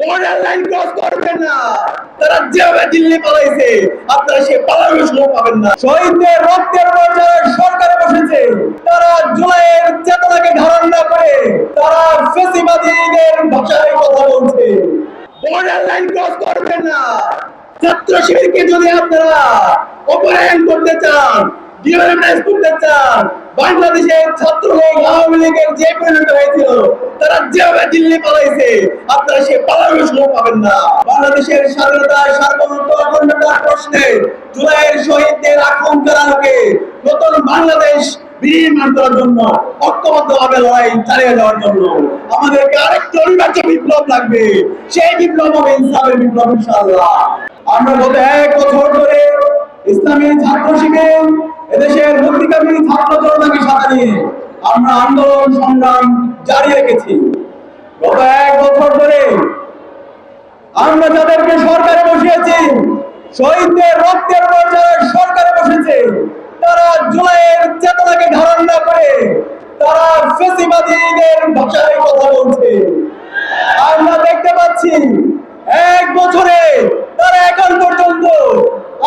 Border line cross করবেন না। তারা যেভাবে দিল্লি পালাইছে আপনারা সে পালানোর সুযোগ পাবেন না। শহীদদের রক্তের মর্যাদা সরকারে বসেছে, তারা জুলাইয়ের চেতনাকে ধারণ না করে তারা ফ্যাসিবাদীদের ভাষায় কথা বলছে। বর্ডার লাইন ক্রস করবেন না। ছাত্র শিবিরকে যদি আপনারা অপহরণ করতে চান, ডিমোরালাইজ করতে চান, বাংলাদেশের ছাত্রলীগ আওয়ামী লীগের যে পরিণত হয়েছিল তারা যেভাবে দিল্লি পালাইছে আপনারা সে পালানোর সুযোগ পাবেন না। বাংলাদেশের স্বাধীনতা সার্বভৌমত্ব অখণ্ডতার প্রশ্নে জুলাইয়ের শহীদদের আকাঙ্ক্ষার আলোকে নতুন বাংলাদেশ বিনির্মাণ করার জন্য ঐক্যবদ্ধভাবে লড়াই চালিয়ে যাওয়ার জন্য আমাদেরকে আরেকটি অনিবার্য বিপ্লব লাগবে। সেই বিপ্লব হবে ইনসাফের বিপ্লব ইনশাআল্লাহ। আমরা গত 1 বছর ধরে ইসলামী ছাত্র শিবির এদেশের মুক্তিকামী ছাত্র জনতাকে সাথে নিয়ে আমরা আন্দোলন সংগ্রাম জারি রেখেছি। গত 1 বছর ধরে আমরা যাদেরকে সরকারে বসিয়েছি, শহীদদের রক্তের মর্যাদা সরকারে বসেছে, তারা জুলাইয়ের চেতনাকে ধারণ না করে তারা ফ্যাসিবাদীদের ভাষায় কথা বলছে। আমরা দেখতে পাচ্ছি 1 বছরে তারা এখন পর্যন্ত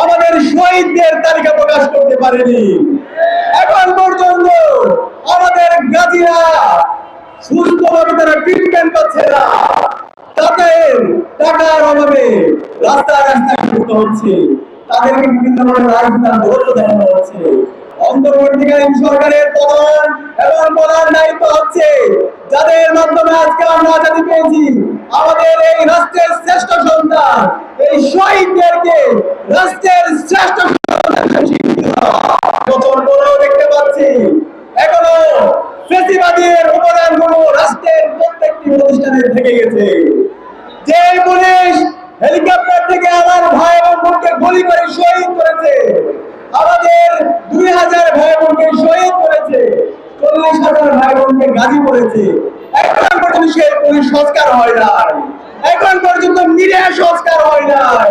আমাদের শহীদদের তালিকা প্রকাশ করতে পারেনি। এখন পর্যন্ত আমাদের গাজীরা সুস্থভাবে তারা ট্রিটমেন্ট পাচ্ছে না। তাদের টাকার অভাবে রাস্তায় রাস্তায় ঘুরতে হচ্ছে, তাদেরকে বিভিন্নভাবে রাজনীতির দৌড় দেখানো হচ্ছে। অন্তর্বর্তীকালীন সরকারের প্রধান এবং প্রধান দায়িত্ব হচ্ছে যাদের মাধ্যমে আজকে আমরা আজাদি পেয়েছি, আমাদের এই রাষ্ট্রের শ্রেষ্ঠ সন্তান এই শহীদদেরকে রাষ্ট্রের শ্রেষ্ঠ সন্তান দেখতে পাচ্ছি। এখনো ফ্যাসিবাদীর উপাদানগুলো রাষ্ট্রের প্রত্যেকটি প্রতিষ্ঠানে থেকে গেছে। যে পুলিশ হেলিকপ্টার থেকে আমার ভাই এবং বোনকে গুলি করে শহীদ করেছে, আমাদের 2000 ভাই বোনকে শহীদ করেছে, 40,000 ভাই বোনকে গাজী করেছে, এখন পর্যন্ত সেই পুলিশ সংস্কার হয় নাই, এখন পর্যন্ত মিডিয়া সংস্কার হয় নাই।